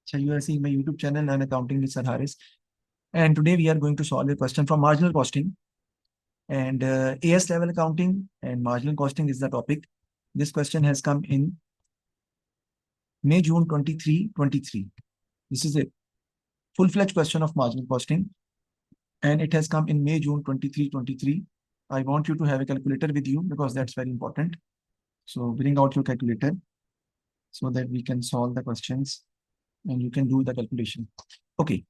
So you are seeing my YouTube channel and accounting with Sir Haris. And today we are going to solve a question from marginal costing and AS level accounting and marginal costing is the topic. This question has come in May, June 23. This is a full-fledged question of marginal costing and it has come in May, June 23. I want you to have a calculator with you because that's very important. So bring out your calculator so that we can solve the questions and you can do the calculation. Okay,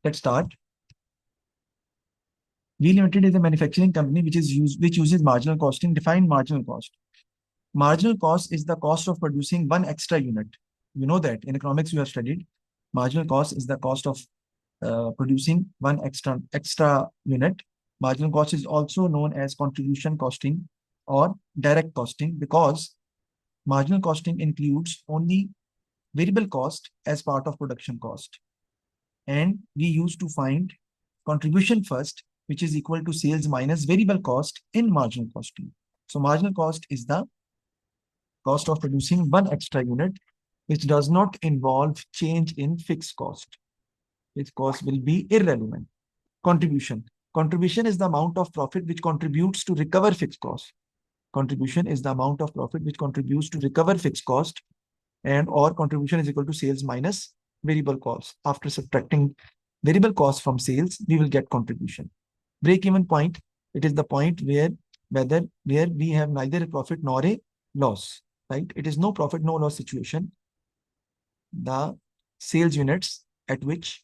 let's start. We Limited is a manufacturing company which uses marginal costing. Define marginal cost. Marginal cost is the cost of producing one extra unit. You know that in economics you have studied. Marginal cost is the cost of producing one extra unit. Marginal cost is also known as contribution costing or direct costing because marginal costing includes only variable cost as part of production cost. And we used to find contribution first, which is equal to sales minus variable cost in marginal costing. So marginal cost is the cost of producing one extra unit, which does not involve change in fixed cost. Its cost will be irrelevant. Contribution. Contribution is the amount of profit which contributes to recover fixed cost. Contribution is the amount of profit which contributes to recover fixed cost and or contribution is equal to sales minus variable cost. After subtracting variable cost from sales, we will get contribution. Break-even point, it is the point where we have neither a profit nor a loss, right? It is no profit, no loss situation. The sales units at which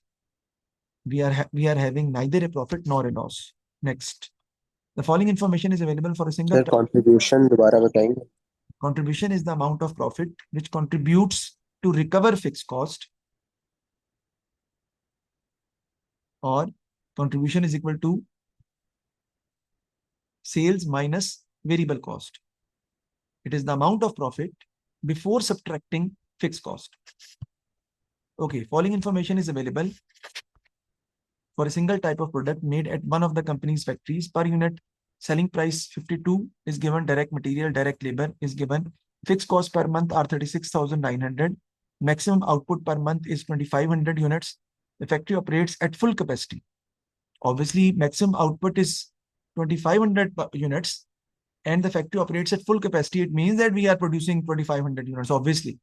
we are having neither a profit nor a loss. Next, the following information is available for a single. Sir, contribution दोबारा बताएंगे. Contribution is the amount of profit which contributes to recover fixed cost, or contribution is equal to sales minus variable cost. It is the amount of profit before subtracting fixed cost. Okay, following information is available for a single type of product made at one of the company's factories. Per unit selling price 52 is given, direct material, direct labor is given. Fixed cost per month are 36,900. Maximum output per month is 2,500 units. The factory operates at full capacity. Obviously, maximum output is 2,500 units and the factory operates at full capacity. It means that we are producing 2,500 units, obviously.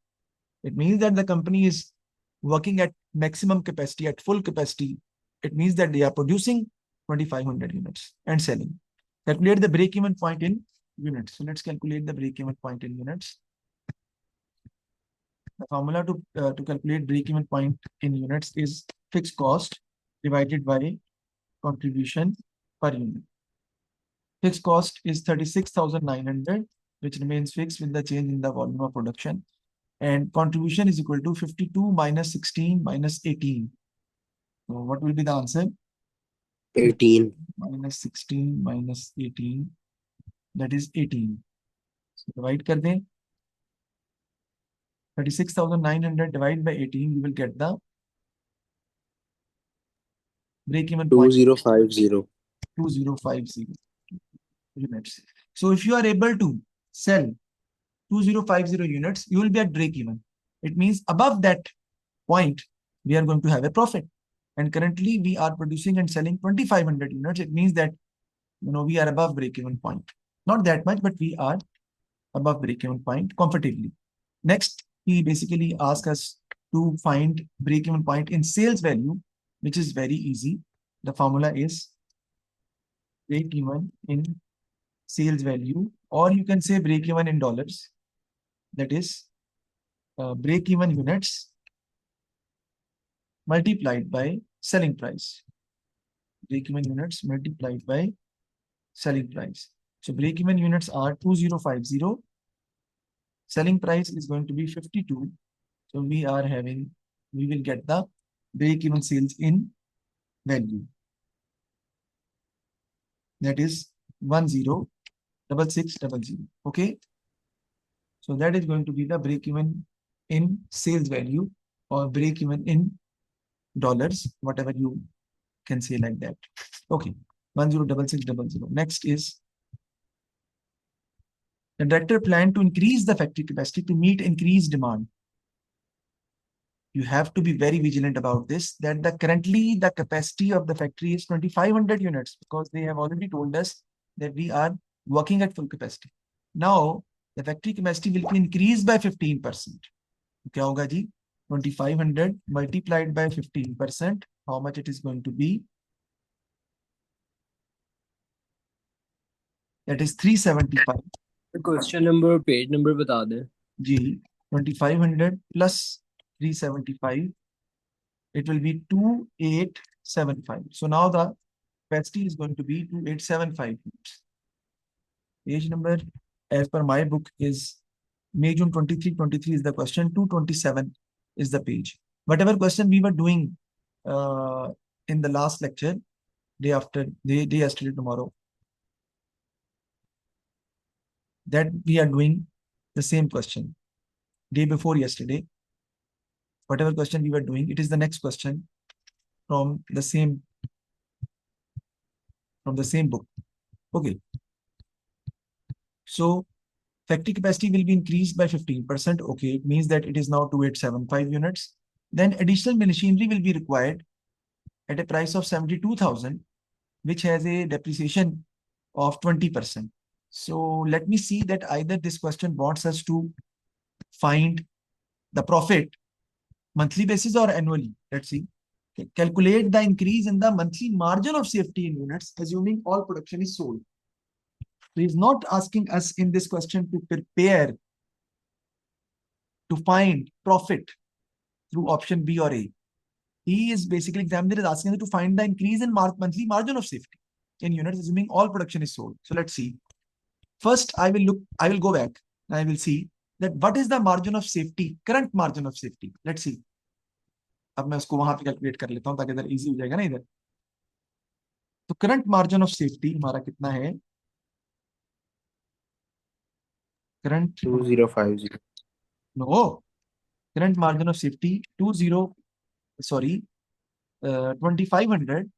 It means that the company is working at maximum capacity, at full capacity. It means that they are producing 2,500 units and selling. Calculate the break-even point in units. So let's calculate the break-even point in units. The formula to calculate break-even point in units is fixed cost divided by contribution per unit. Fixed cost is 36,900, which remains fixed with the change in the volume of production. And contribution is equal to 52 minus 16 minus 18. So what will be the answer? 18. Minus 16 minus 18. That is 18. So divide kar dein. 36,900 divided by 18, you will get the break-even point. 2050. 2050 units. So if you are able to sell 2050 units, you will be at break-even. It means above that point, we are going to have a profit. And currently, we are producing and selling 2,500 units. It means that we are above break-even point. Not that much, but we are above break-even point comfortably. Next, he basically asks us to find break-even point in sales value, which is very easy. The formula is break-even in sales value, or you can say break-even in dollars. That is break-even units multiplied by selling price. Break-even units multiplied by selling price. So break-even units are 2050. Selling price is going to be 52. So we will get the break-even sales in value. That is 106600. Okay. So that is going to be the break-even in sales value or break-even in dollars, whatever you can say like that. Okay. 106600. Next is the director planned to increase the factory capacity to meet increased demand. You have to be very vigilant about this, that currently the capacity of the factory is 2,500 units, because they have already told us that we are working at full capacity. Now, the factory capacity will be increased by 15%. क्या होगा जी? 2,500 multiplied by 15%. How much it is going to be? That is 375. Question number page number बता दें जी. 2,500 plus 375, it will be 2,875. So now the capacity is going to be 2,875 units. Page number, as per my book, is May June 23. 23 is the question. 227 is the page. Whatever question we were doing in the last lecture, day after day yesterday, tomorrow, that we are doing the same question. Day before yesterday, whatever question we were doing, it is the next question from the same book. Okay. So factory capacity will be increased by 15%. Okay, it means that it is now 2,875 units. Then additional machinery will be required at a price of 72,000, which has a depreciation of 20%. So let me see that either this question wants us to find the profit monthly basis or annually. Let's see. Okay. Calculate the increase in the monthly margin of safety in units, assuming all production is sold. So he's not asking us in this question to prepare to find profit through option B or A. He is basically, examiner is asking us to find the increase in monthly margin of safety in units, assuming all production is sold. So let's see. First, I will go back and I will see that what is the margin of safety, current margin of safety. Let's see. अब मैं उसको वहां पे calculate कर लेता हूं ताकि इधर इजी हो जाएगा ना इधर. तो करंट मार्जिन ऑफ सेफ्टी हमारा कितना है? Current 2050. No, current margin of safety 2500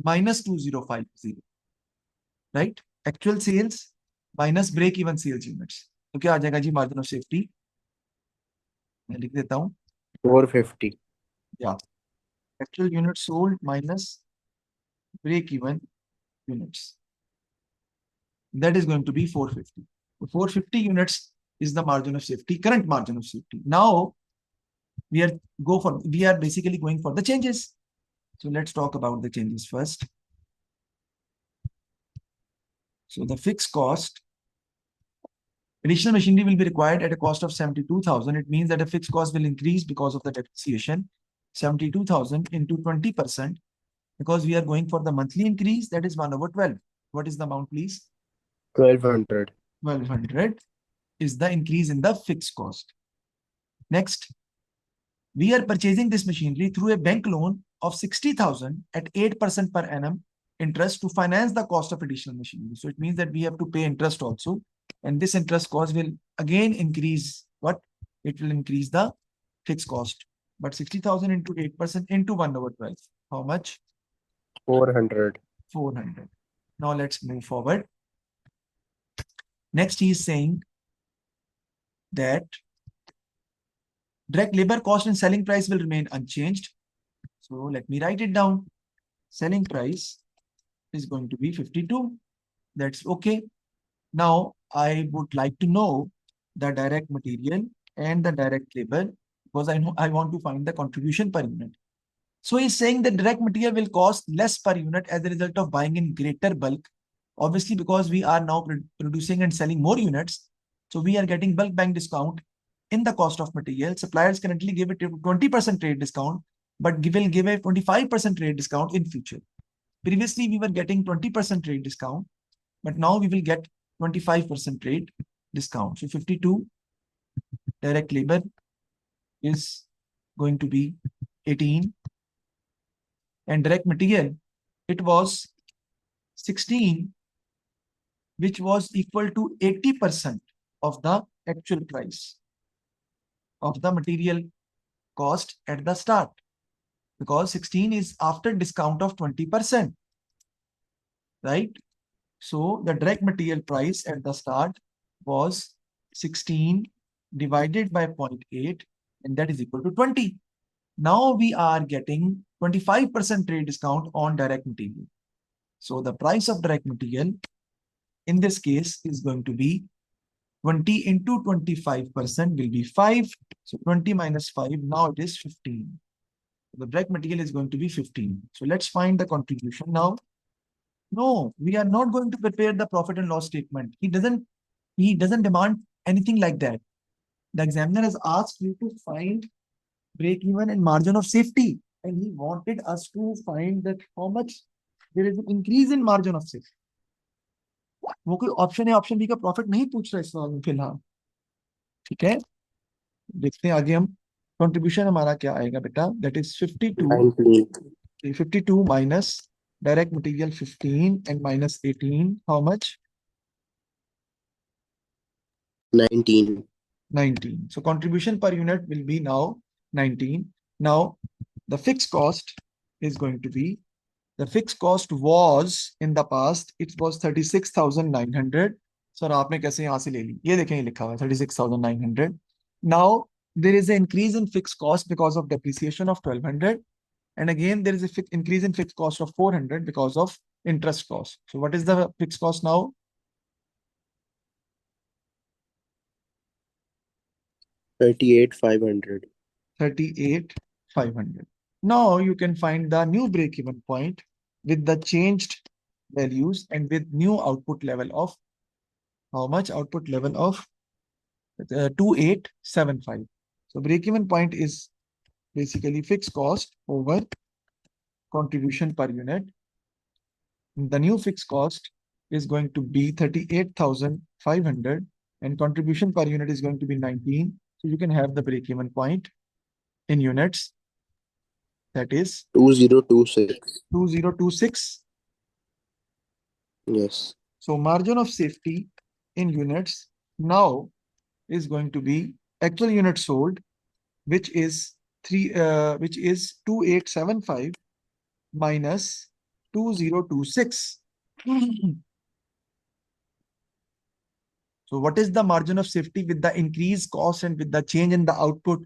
minus 2050, right? Actual sales minus break even sales units. तो क्या आ जाएगा जी मार्जिन ऑफ सेफ्टी? मैं लिख देता हूं. 450. Yeah, actual units sold minus break even units. That is going to be 450. 450 units is the margin of safety, current margin of safety. Now we are basically going for the changes. So let's talk about the changes first. So the fixed cost, additional machinery will be required at a cost of 72,000. It means that the fixed cost will increase because of the depreciation. 72,000 into 20%, because we are going for the monthly increase, that is 1/12. What is the amount, please? 1,200. 1,200 is the increase in the fixed cost. Next, we are purchasing this machinery through a bank loan of 60,000 at 8% per annum interest to finance the cost of additional machinery. So it means that we have to pay interest also. And this interest cost will again increase what? It will increase the fixed cost. But 60,000 into 8% into 1/12. How much? 400. 400. Now let's move forward. Next, he is saying that direct labor cost and selling price will remain unchanged. So let me write it down. Selling price is going to be 52. That's okay. Now I would like to know the direct material and the direct labor, because I know I want to find the contribution per unit. So he's saying that direct material will cost less per unit as a result of buying in greater bulk. Obviously, because we are now producing and selling more units, so we are getting bulk buying discount in the cost of material. Suppliers currently give it a 20% trade discount, but will give a 25% trade discount in future. Previously, we were getting 20% trade discount, but now we will get 25% trade discount. So 52 direct labor is going to be 18. And direct material, it was 16, which was equal to 80% of the actual price of the material cost at the start, because 16 is after discount of 20%, right? So the direct material price at the start was 16 divided by 0.8, and that is equal to 20. Now we are getting 25% trade discount on direct material. So the price of direct material in this case is going to be 20 into 25% will be 5. So 20 minus 5, now it is 15. The direct material is going to be 15. So let's find the contribution now. No, we are not going to prepare the profit and loss statement. He doesn't demand anything like that. The examiner has asked you to find break even and margin of safety. And he wanted us to find that how much there is an increase in margin of safety. वो कोई option है option B का profit नहीं पूछ रहा इस सवाल में फिलहाल. ठीक है, देखते हैं आगे हम. कंट्रीब्यूशन हमारा क्या आएगा बेटा? That is 52 minus direct material 15 and minus 18. How much? 19. 19. So contribution per unit will be now 19. Now the fixed cost is going to be, the fixed cost was in the past, it was 36,900. Sir आपने कैसे यहाँ से ले ली? ये देखें, ये लिखा हुआ है 36,900. Now there is an increase in fixed cost because of depreciation of 1,200, and again there is a increase in fixed cost of 400 because of interest cost. So what is the fixed cost now? 38,500. 38,500. Now you can find the new break-even point with the changed values and with new output level of how much? Output level of 2875. So break-even point is basically fixed cost over contribution per unit. The new fixed cost is going to be 38,500 and contribution per unit is going to be 19. So you can have the break-even point in units. That is 2026. 2026. Yes. So margin of safety in units now is going to be actual units sold, which is 2875 minus 2026. So what is the margin of safety with the increased cost and with the change in the output?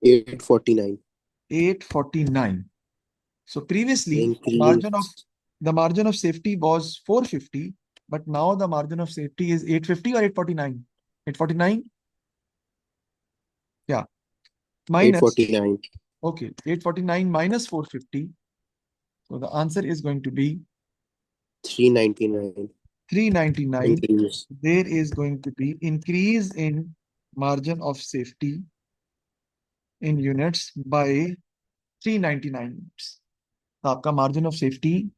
849. 849. So previously Increase. the margin of safety was 450, but now the margin of safety is 850 or 849? 849? Yeah. Minus 849. Okay, 849 minus 450. So the answer is going to be 399. 399. Increase. There is going to be increase in margin of safety in units by 399 units. So आपका margin of safety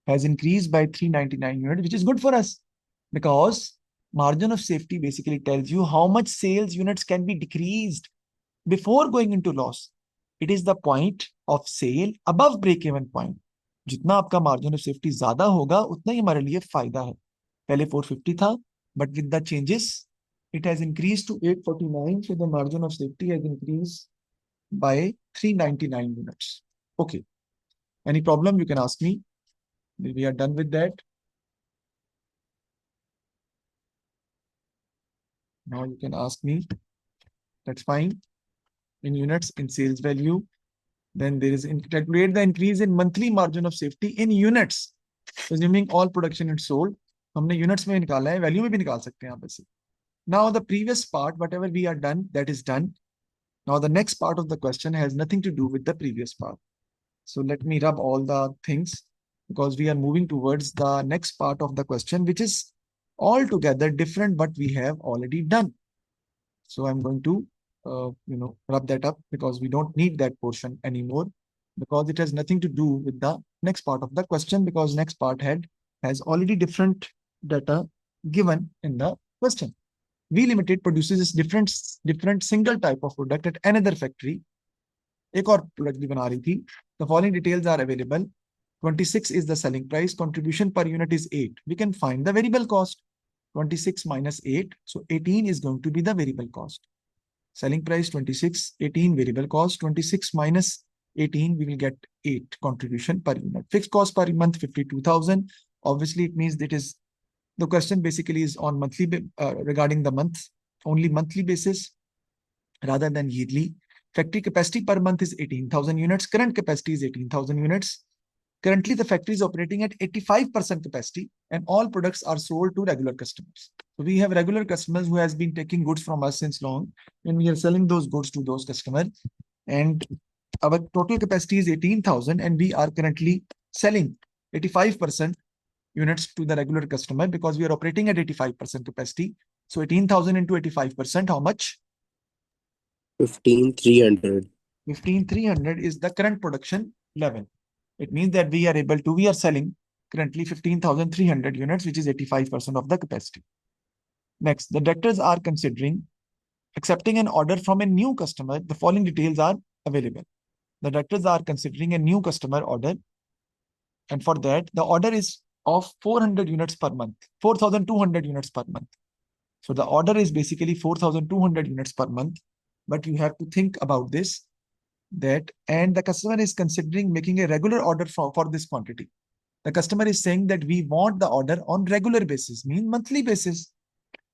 has increased by 399 units, which is good for us because margin of safety basically tells you how much sales units can be decreased before going into loss. It is the point of sale above break even point. जितना आपका margin of safety ज्यादा होगा उतना ही हमारे लिए फायदा है. पहले 450 था, but with the changes it has increased to 849, so the margin of safety has increased by 399 units. Okay, any problem you can ask me. We are done with that. Now you can ask me. That's fine. In units, in sales value, then there is calculate the increase in monthly margin of safety in units, assuming all production is sold. हमने units में निकाला है, value में भी निकाल सकते हैं आप ऐसे. Now the previous part, whatever we are done, that is done. Now the next part of the question has nothing to do with the previous part. So let me rub all the things because we are moving towards the next part of the question, which is altogether different what we have already done. So I'm going to rub that up because we don't need that portion anymore because it has nothing to do with the next part of the question because next part has already different data given in the question. V Limited produces different single type of product at another factory. एक और product भी बना रही थी. The following details are available. 26 is the selling price. Contribution per unit is 8. We can find the variable cost. 26 minus 8. So 18 is going to be the variable cost. Selling price 26, 18 variable cost. 26 minus 18, we will get 8 contribution per unit. Fixed cost per month 52,000. Obviously, it means that is the question basically is on monthly regarding the month, only monthly basis rather than yearly. Factory capacity per month is 18,000 units. Current capacity is 18,000 units. Currently, the factory is operating at 85% capacity and all products are sold to regular customers. So we have regular customers who has been taking goods from us since long, and we are selling those goods to those customers. And our total capacity is 18,000 and we are currently selling 85% units to the regular customer because we are operating at 85% capacity. So 18,000 into 85%, how much? 15,300. 15,300 is the current production level. It means that we are selling currently 15,300 units, which is 85% of the capacity. Next, the directors are considering accepting an order from a new customer. The following details are available. The directors are considering a new customer order. And for that, the order is of 400 units per month, 4,200 units per month. So the order is basically 4,200 units per month. But you have to think about this, and the customer is considering making a regular order for this quantity. The customer is saying that we want the order on regular basis, mean monthly basis.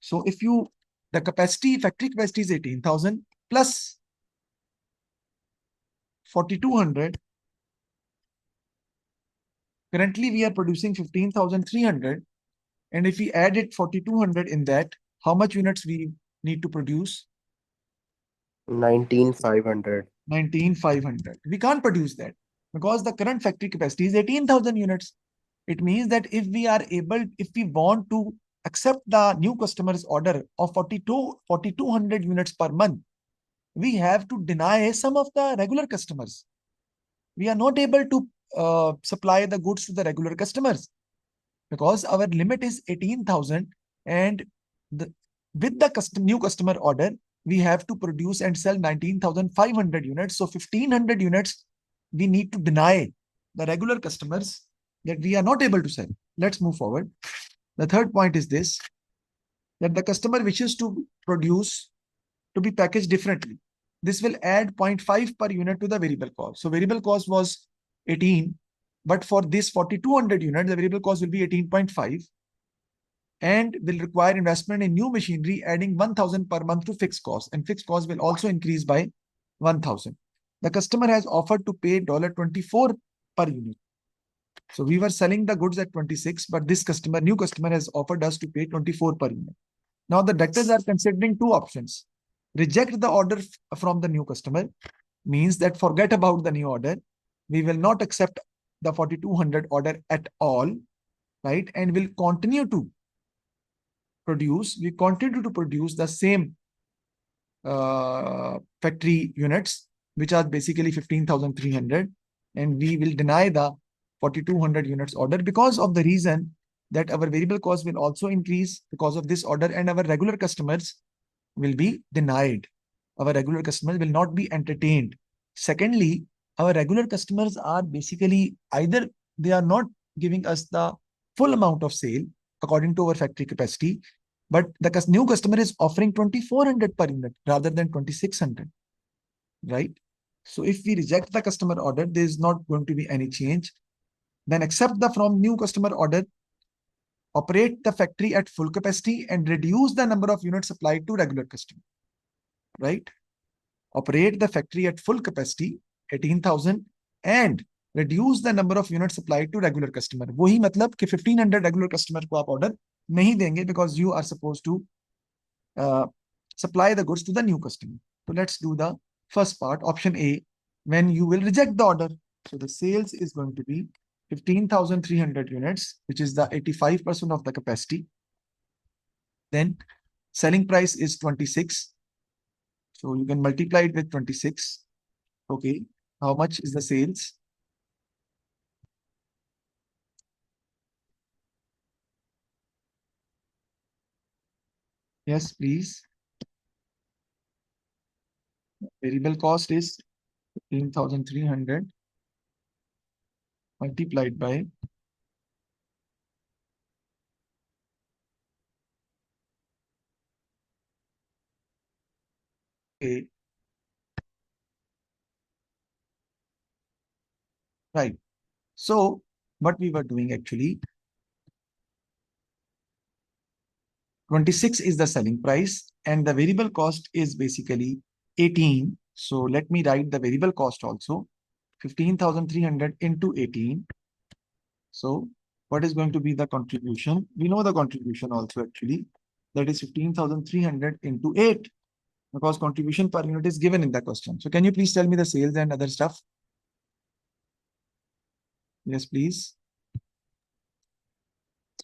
So if the factory capacity is 18,000 plus 4,200. Currently, we are producing 15,300. And if we added 4,200 in that, how much units we need to produce? 19,500. 19,500. We can't produce that because the current factory capacity is 18,000 units. It means that if we want to accept the new customer's order of 4,200 units per month, we have to deny some of the regular customers. We are not able to supply the goods to the regular customers because our limit is 18,000, and with the new customer order, we have to produce and sell 19,500 units. So 1,500 units we need to deny the regular customers that we are not able to sell. Let's move forward. The third point is this, that the customer wishes to produce to be packaged differently. This will add 0.5 per unit to the variable cost. So variable cost was 18, but for this 4,200 units, the variable cost will be 18.5 and will require investment in new machinery, adding 1,000 per month to fixed cost, and fixed cost will also increase by 1,000. The customer has offered to pay $24 per unit. So we were selling the goods at 26, but this new customer has offered us to pay 24 per unit. Now the debtors are considering two options. Reject the order from the new customer, means that forget about the new order. We will not accept the 4,200 order at all, right? And will continue to produce. We continue to produce the same factory units, which are basically 15,300, and we will deny the 4,200 units order because of the reason that our variable cost will also increase because of this order, and our regular customers will be denied. Our regular customers will not be entertained. Secondly, our regular customers are basically either they are not giving us the full amount of sale according to our factory capacity, but the new customer is offering 2,400 per unit rather than 2,600, right? So if we reject the customer order, there is not going to be any change. Then accept the from new customer order, operate the factory at full capacity and reduce the number of units supplied to regular customer, right? Operate the factory at full capacity, 18,000, and reduce the number of units supplied to regular customer. वही मतलब कि 1,500 regular customer को आप order नहीं देंगे because you are supposed to supply the goods to the new customer. So let's do the first part, option A, when you will reject the order. So the sales is going to be 15,300 units, which is the 85% of the capacity. Then selling price is 26. So you can multiply it with 26. Okay. How much is the sales? Yes, please. Variable cost is 15,300 multiplied by A. Right. So what we were doing actually, 26 is the selling price and the variable cost is basically 18. So let me write the variable cost also. 15,300 into 18. So what is going to be the contribution? We know the contribution also actually. That is 15,300 into 8 because contribution per unit is given in the question. So can you please tell me the sales and other stuff? Yes, please.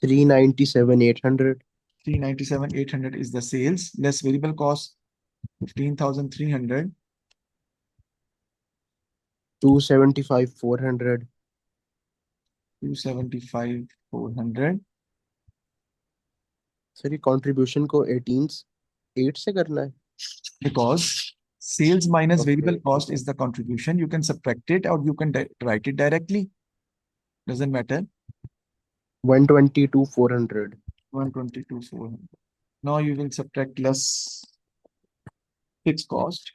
397,800. 397,800 is the sales. Less variable cost 15,300. 275,400. 275,400. Sir ये contribution को 8 से करना है. Because sales minus Okay. variable cost is the contribution. You can subtract it or you can write it directly. Doesn't matter. 122,400. 122,400. Now you will subtract less fixed cost.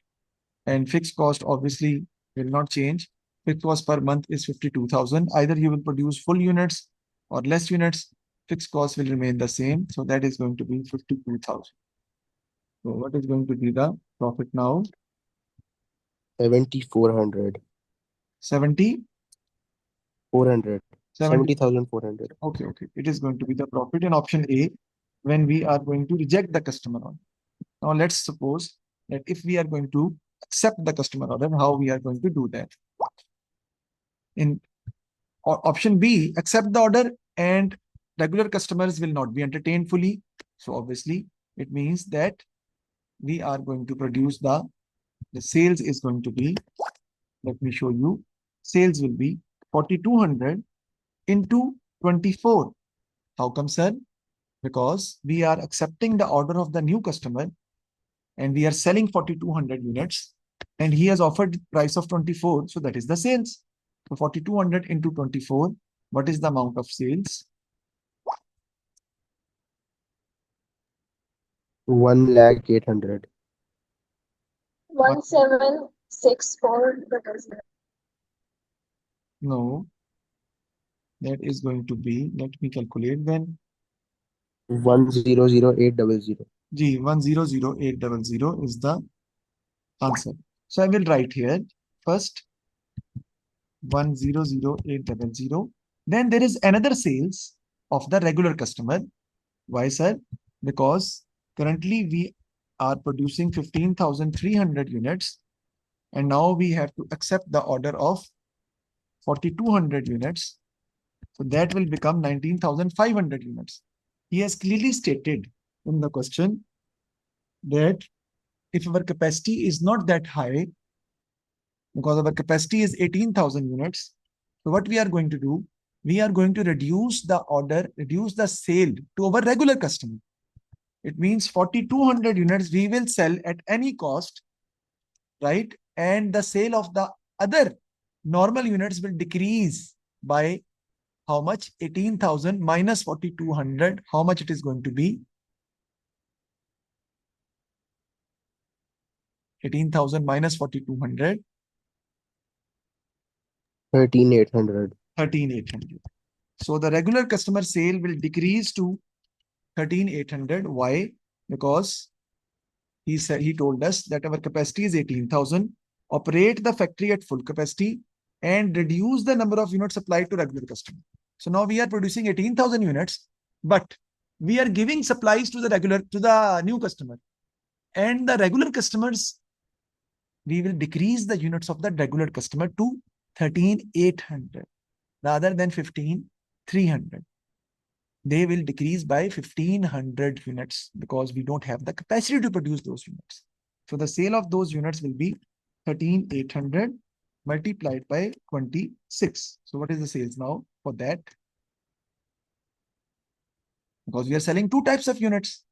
And fixed cost obviously will not change. Fixed cost per month is 52,000. Either you will produce full units or less units. Fixed cost will remain the same. So that is going to be 52,000. So what is going to be the profit now? 7,400. 70? 400. 70. 70,400. Okay. It is going to be the profit in option A when we are going to reject the customer order. Now let's suppose that if we are going to accept the customer order, how we are going to do that? In option B, accept the order and regular customers will not be entertained fully. So obviously it means that we are going to produce the sales is going to be, let me show you, sales will be 4,200 into 24. How come, sir? Because we are accepting the order of the new customer and we are selling 4,200 units and he has offered price of 24. So that is the sales. So 4,200 into 24. What is the amount of sales? 1,08,000. 1764. No, that is going to be, let me calculate then. 1,008,000. G 1,008,000 is the answer. So I will write here first 1,008,000. Then there is another sales of the regular customer. Why, sir? Because currently we are producing 15,300 units and now we have to accept the order of 4,200 units. So that will become 19,500 units. He has clearly stated in the question that if our capacity is not that high, because our capacity is 18,000 units, so what we are going to do, we are going to reduce the order, reduce the sale to our regular customer. It means 4,200 units we will sell at any cost, right? And the sale of the other normal units will decrease by how much? 18,000 minus 4,200. How much it is going to be? 18,000 minus 4,200. 13,800. 13,800. So the regular customer sale will decrease to 13,800. Why? Because he told us that our capacity is 18,000. Operate the factory at full capacity and reduce the number of units supplied to regular customer. So now we are producing 18,000 units, but we are giving supplies to the new customer. And the regular customers, we will decrease the units of the regular customer to 13,800 rather than 15,300. They will decrease by 1,500 units because we don't have the capacity to produce those units. So the sale of those units will be 13,800 multiplied by 26. So what is the sales now for that? Because we are selling two types of units.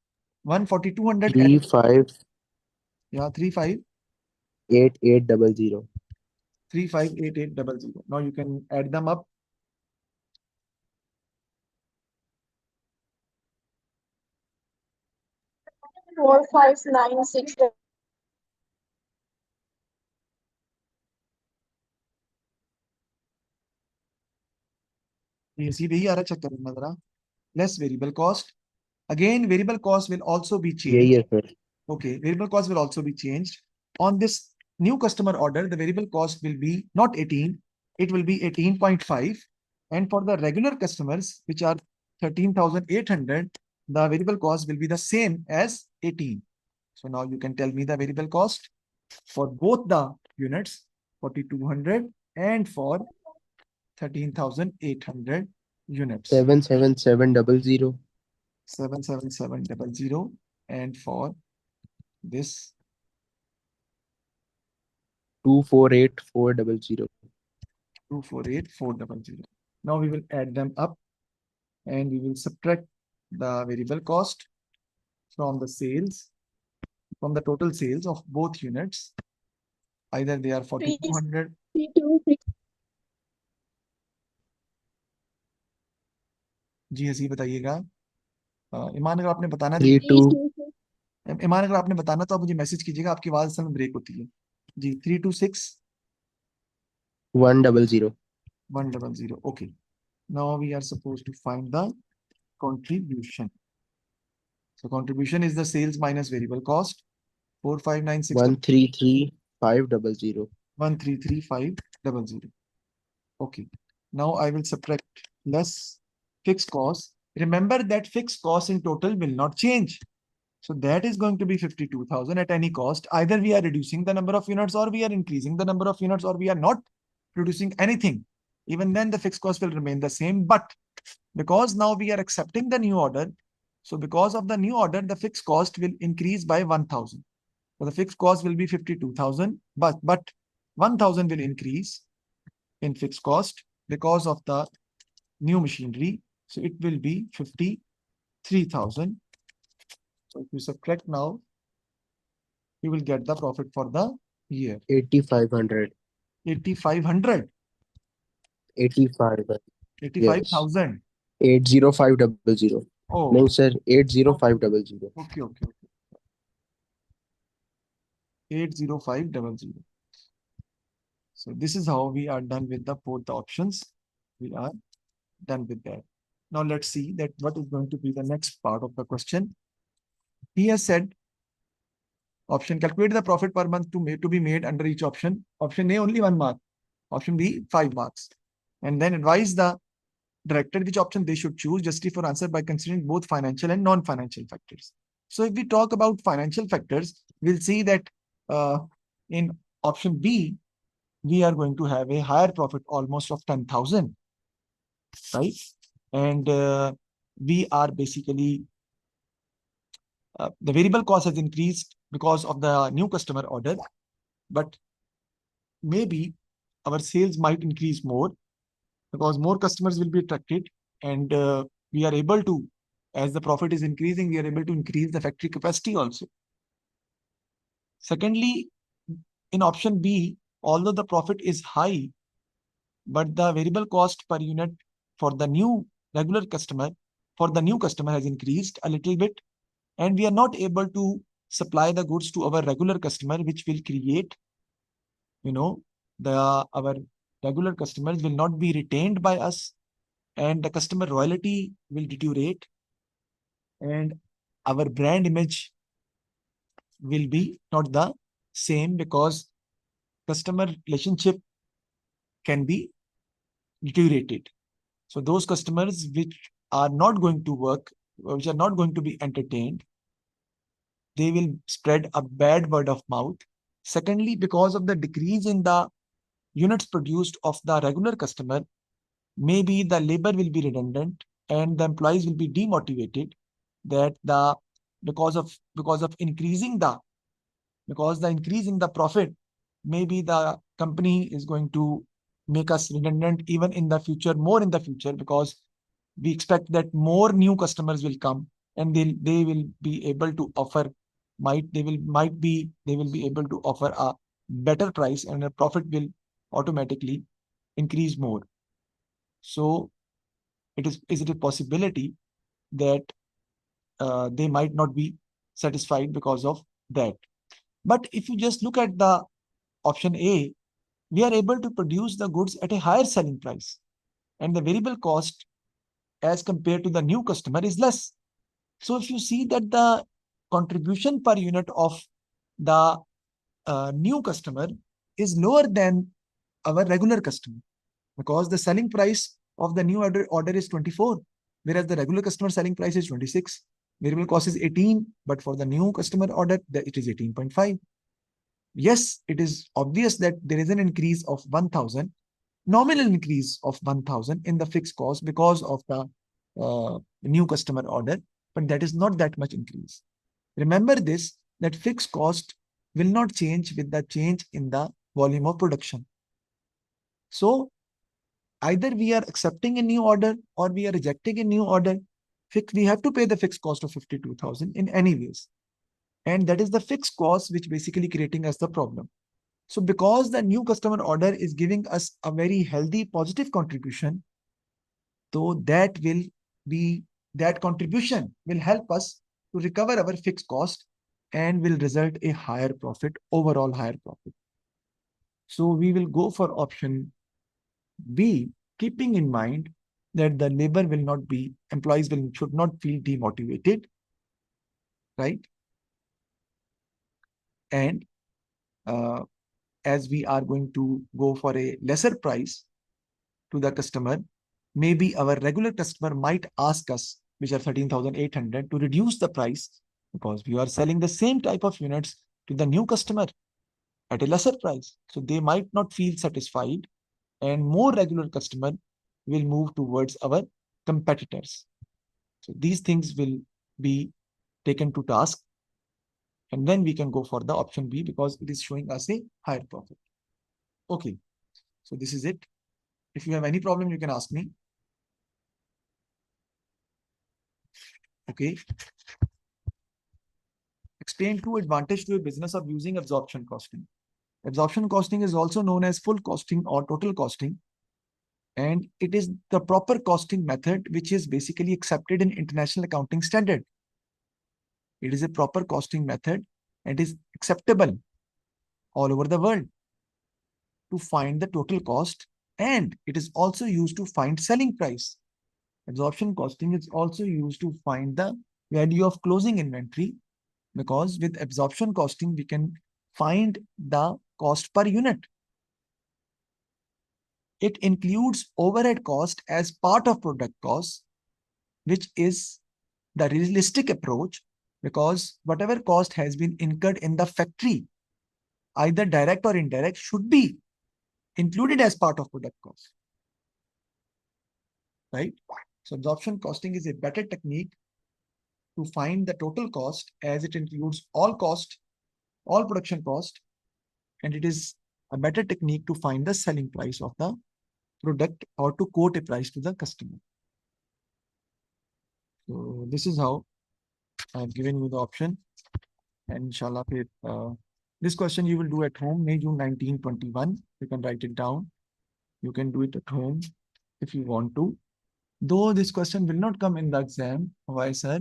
One 4,200 and 35,88,000. 35,88,000. Now you can add them up. Four, 5, 9, 6. सीधे ही आ रहा, check करना जरा. Less variable cost. Again, variable cost will also be changed. यही है sir. Okay, variable cost will also be changed. On this new customer order, the variable cost will be not 18, it will be 18.5. And for the regular customers, which are 13,800, the variable cost will be the same as 18. So now you can tell me the variable cost for both the units, 4,200 and for 13,800 units. 77700. 77700, and for this 248400. 248400. Now we will add them up and we will subtract the variable cost from the sales, from the total sales of both units. Either they are 4,200. 326. जी हसी बताइएगा। ईमान अगर आपने बताना तो 32 ईमान अगर आपने बताना तो आप मुझे मैसेज कीजिएगा, आपकी आवाज असल में ब्रेक होती है जी। 326 100. 100. Okay. Now we are supposed to find the contribution. So contribution is the sales minus variable cost. 4596. 133500. 133500. Okay. Now I will subtract less fixed cost. Remember that fixed cost in total will not change. So that is going to be 52,000 at any cost. Either we are reducing the number of units or we are increasing the number of units or we are not producing anything. Even then the fixed cost will remain the same. But because now we are accepting the new order, so because of the new order, the fixed cost will increase by 1,000. So the fixed cost will be 52,000, but 1,000 will increase in fixed cost because of the new machinery. So it will be 53,000. So if you subtract now, you will get the profit for the year. 8500. 8,500. 85. 85,000. 80500. Oh, No, sir. 80500. okay. 80500. So this is how we are done with the both the options. We are done with that. Now let's see that what is going to be the next part of the question. He has said option, calculate the profit per month to be made under each option. Option A only 1 mark. Option B 5 marks. And then advise the director which option they should choose. Justify for answer by considering both financial and non-financial factors. So if we talk about financial factors, we'll see that in option B, we are going to have a higher profit almost of 10,000, right? And we are basically, the variable cost has increased because of the new customer order, but maybe our sales might increase more because more customers will be attracted, and we are able to, as the profit is increasing, we are able to increase the factory capacity also. Secondly, in option B, although the profit is high, but the variable cost per unit for the new regular customer, has increased a little bit, and we are not able to supply the goods to our regular customer, which will create, our regular customers will not be retained by us, and the customer loyalty will deteriorate, and our brand image will be not the same because customer relationship can be deteriorated. So those customers which are not going to work, which are not going to be entertained, they will spread a bad word of mouth. Secondly, because of the decrease in the units produced of the regular customer, maybe the labor will be redundant and the employees will be demotivated, that because of increasing the profit, maybe the company is going to make us redundant even in the future, more in the future, because we expect that more new customers will come and they will be able to offer, they will be able to offer a better price, and the profit will automatically increase more. So is it a possibility that they might not be satisfied because of that? But if you just look at the option A, we are able to produce the goods at a higher selling price, and the variable cost as compared to the new customer is less. So if you see that the contribution per unit of the new customer is lower than our regular customer, because the selling price of the new order is 24, whereas the regular customer selling price is 26. Variable cost is 18, but for the new customer order, it is 18.5. Yes, it is obvious that there is an increase of 1,000, nominal increase of 1,000 in the fixed cost because of the new customer order, but that is not that much increase. Remember this, that fixed cost will not change with the change in the volume of production. So either we are accepting a new order or we are rejecting a new order. We have to pay the fixed cost of 52,000 in any ways. And that is the fixed cost which basically creating us the problem. So because the new customer order is giving us a very healthy positive contribution, so that contribution will help us to recover our fixed cost and will result a higher profit, overall higher profit. So we will go for option B, keeping in mind that the labor will not be, should not feel demotivated, right? And as we are going to go for a lesser price to the customer, maybe our regular customer might ask us, which are 13,800, to reduce the price because we are selling the same type of units to the new customer at a lesser price. So they might not feel satisfied, and more regular customer will move towards our competitors. So these things will be taken to task, and then we can go for the option B because it is showing us a higher profit. Okay, so this is it. If you have any problem, you can ask me. Okay. Explain two advantages to a business of using absorption costing. Absorption costing is also known as full costing or total costing. And it is the proper costing method which is basically accepted in international accounting standard. It is a proper costing method and is acceptable all over the world to find the total cost, and it is also used to find selling price. Absorption costing is also used to find the value of closing inventory, because with absorption costing we can find the cost per unit. It includes overhead cost as part of product cost, which is the realistic approach, because whatever cost has been incurred in the factory, either direct or indirect, should be included as part of product cost, right? So absorption costing is a better technique to find the total cost, as it includes all cost, all production cost, and it is a better technique to find the selling price of the product or to quote a price to the customer. So this is how I've given you the option. And inshallah, this question you will do at home, May, June 1921. You can write it down. You can do it at home if you want to. Though this question will not come in the exam. Why, sir?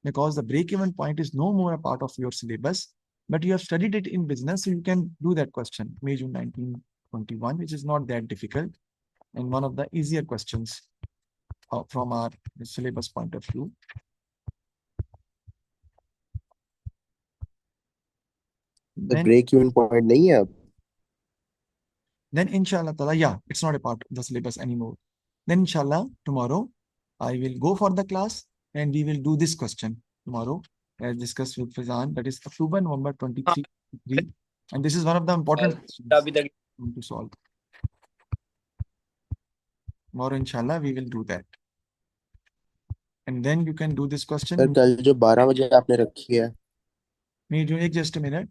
Because the break-even point is no more a part of your syllabus, but you have studied it in business, so you can do that question, May, June 1921, which is not that difficult and one of the easier questions from our syllabus point of view. The break-even point nahi hai ab. Then inshallah ta'ala, yeah, it's not a part of the syllabus anymore. Then inshallah, tomorrow, I will go for the class and we will do this question tomorrow, as discussed with Fizan. That is October, November 23. And this is one of the important questions to solve. Tomorrow, inshallah, we will do that. And then you can do this question. Sir, kal jo 12 baje aapne rakhi hai. May you just a minute.